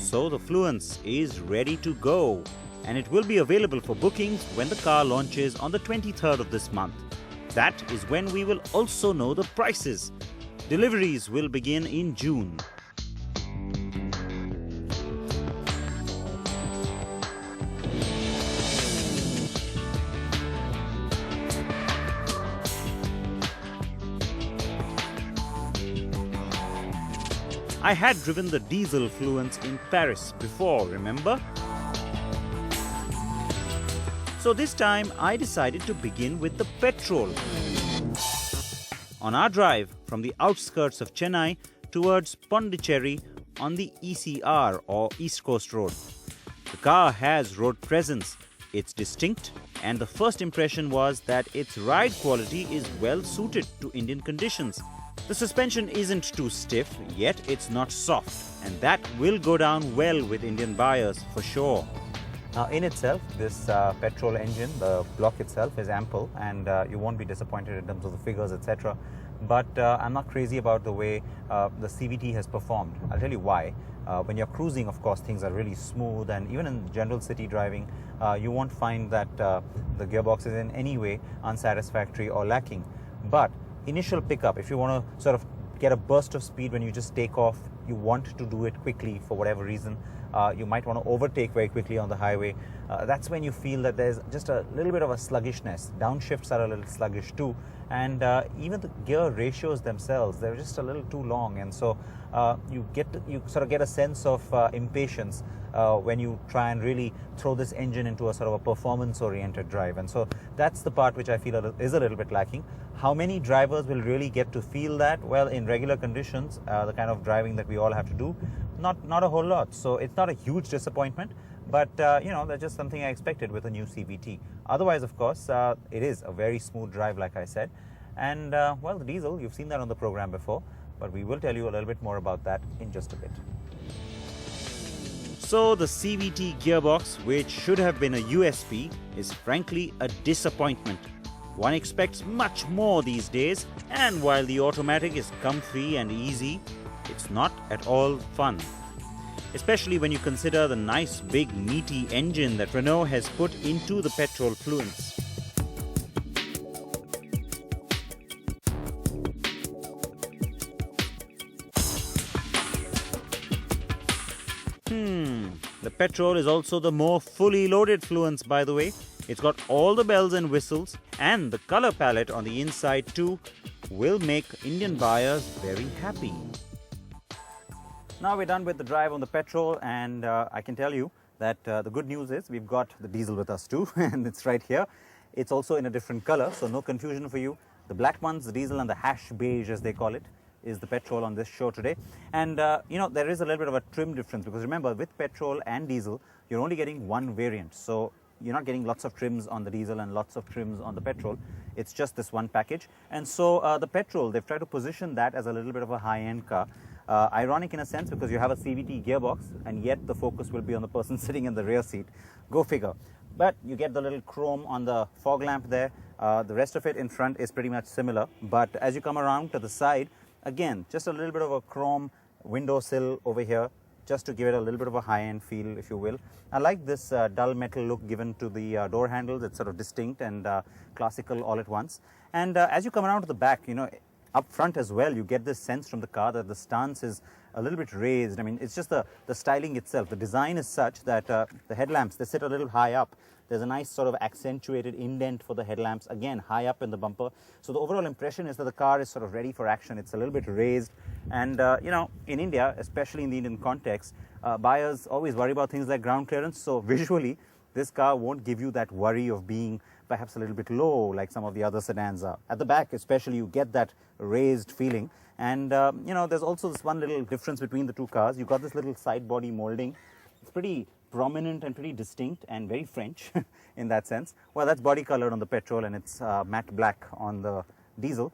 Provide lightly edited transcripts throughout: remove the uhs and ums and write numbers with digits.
So the Fluence is ready to go, and it will be available for bookings when the car launches on the 23rd of this month. That is when we will also know the prices. Deliveries will begin in June. I had driven the diesel Fluence in Paris before, remember? So this time I decided to begin with the petrol. On our drive from the outskirts of Chennai towards Pondicherry on the ECR or East Coast Road. The car has road presence, it's distinct, and the first impression was that its ride quality is well suited to Indian conditions. The suspension isn't too stiff, yet it's not soft, and that will go down well with Indian buyers for sure. Now in itself, this petrol engine, the block itself is ample, and you won't be disappointed in terms of the figures, etc. But I'm not crazy about the way the CVT has performed. I'll tell you why. When you're cruising, of course, things are really smooth, and even in general city driving, you won't find that the gearbox is in any way unsatisfactory or lacking. But initial pickup, if you want to sort of get a burst of speed when you just take off, you want to do it quickly for whatever reason, you might want to overtake very quickly on the highway, that's when you feel that there's just a little bit of a sluggishness. Downshifts are a little sluggish too, and even the gear ratios themselves, they're just a little too long, and so you sort of get a sense of impatience when you try and really throw this engine into a sort of a performance-oriented drive. And so that's the part which I feel is a little bit lacking. How many drivers will really get to feel that? Well, in regular conditions, the kind of driving that we all have to do, not a whole lot. So it's not a huge disappointment, but that's just something I expected with a new CVT. Otherwise, of course, it is a very smooth drive, like I said. And well, the diesel, you've seen that on the program before, but we will tell you a little bit more about that in just a bit. So the CVT gearbox, which should have been a USP, is frankly a disappointment. One expects much more these days, and while the automatic is comfy and easy, it's not at all fun. Especially when you consider the nice big meaty engine that Renault has put into the petrol Fluence. The petrol is also the more fully loaded Fluence, by the way. It's got all the bells and whistles, and the color palette on the inside too will make Indian buyers very happy. Now we're done with the drive on the petrol, and I can tell you that the good news is we've got the diesel with us too, and it's right here. It's also in a different color, so no confusion for you. The black one's the diesel, and the hash beige, as they call it, is the petrol on this show today. And there is a little bit of a trim difference, because remember, with petrol and diesel, you're only getting one variant. So you're not getting lots of trims on the diesel and lots of trims on the petrol. It's just this one package. And so the petrol, they've tried to position that as a little bit of a high-end car. Ironic in a sense, because you have a CVT gearbox, and yet the focus will be on the person sitting in the rear seat. Go figure. But you get the little chrome on the fog lamp there. The rest of it in front is pretty much similar. But as you come around to the side, again, just a little bit of a chrome windowsill over here, just to give it a little bit of a high-end feel, if you will. I like this dull metal look given to the door handles. It's sort of distinct and classical all at once. And as you come around to the back, up front as well, you get this sense from the car that the stance is a little bit raised. I mean, it's just the styling itself. The design is such that the headlamps, they sit a little high up. There's a nice sort of accentuated indent for the headlamps, again, high up in the bumper. So the overall impression is that the car is sort of ready for action. It's a little bit raised. And, in India, especially in the Indian context, buyers always worry about things like ground clearance. So visually, this car won't give you that worry of being perhaps a little bit low like some of the other sedans are. At the back, especially, you get that raised feeling. And, there's also this one little difference between the two cars. You've got this little side body molding. It's pretty prominent and pretty distinct and very French in that sense. Well, that's body colored on the petrol, and it's matte black on the diesel.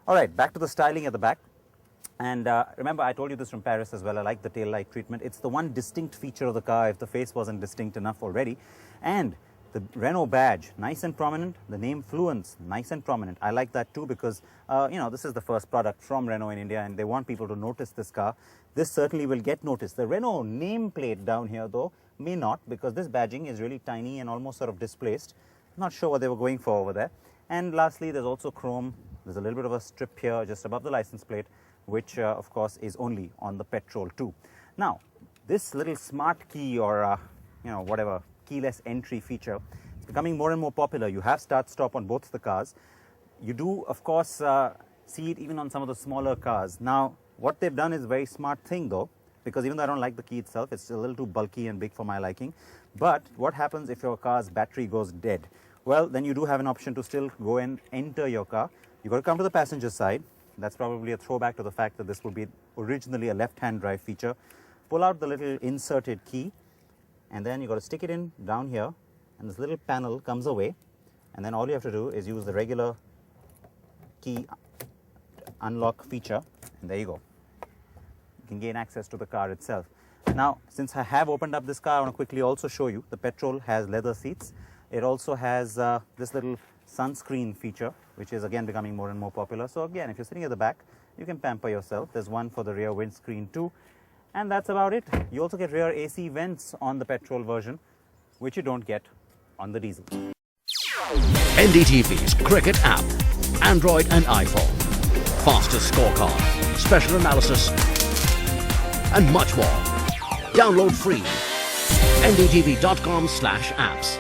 All right, back to the styling at the back. And remember, I told you this from Paris as well. I like the tail light treatment. It's the one distinct feature of the car if the face wasn't distinct enough already. And The Renault badge, nice and prominent. The name Fluence, nice and prominent. I like that too because, this is the first product from Renault in India and they want people to notice this car. This certainly will get noticed. The Renault nameplate down here though may not, because this badging is really tiny and almost sort of displaced. Not sure what they were going for over there. And lastly, there's also chrome. There's a little bit of a strip here just above the license plate, which of course is only on the petrol too. Now, this little smart key or, whatever, keyless entry feature is becoming more and more popular. You have start-stop on both the cars. You do, of course, see it even on some of the smaller cars. Now, what they've done is a very smart thing though, because even though I don't like the key itself, it's a little too bulky and big for my liking. But what happens if your car's battery goes dead? Well, then you do have an option to still go and enter your car. You've got to come to the passenger side. That's probably a throwback to the fact that this would be originally a left-hand drive feature. Pull out the little inserted key, and then you've got to stick it in down here, and this little panel comes away, and then all you have to do is use the regular key unlock feature, and there you go. You can gain access to the car itself. Now, since I have opened up this car, I want to quickly also show you the petrol has leather seats. It also has this little sunscreen feature, which is again becoming more and more popular. So again, if you're sitting at the back, you can pamper yourself. There's one for the rear windscreen too. And that's about it. You also get rear AC vents on the petrol version, which you don't get on the diesel. NDTV's cricket app, Android and iPhone, fastest scorecard, special analysis, and much more. Download free. ndtv.com/apps.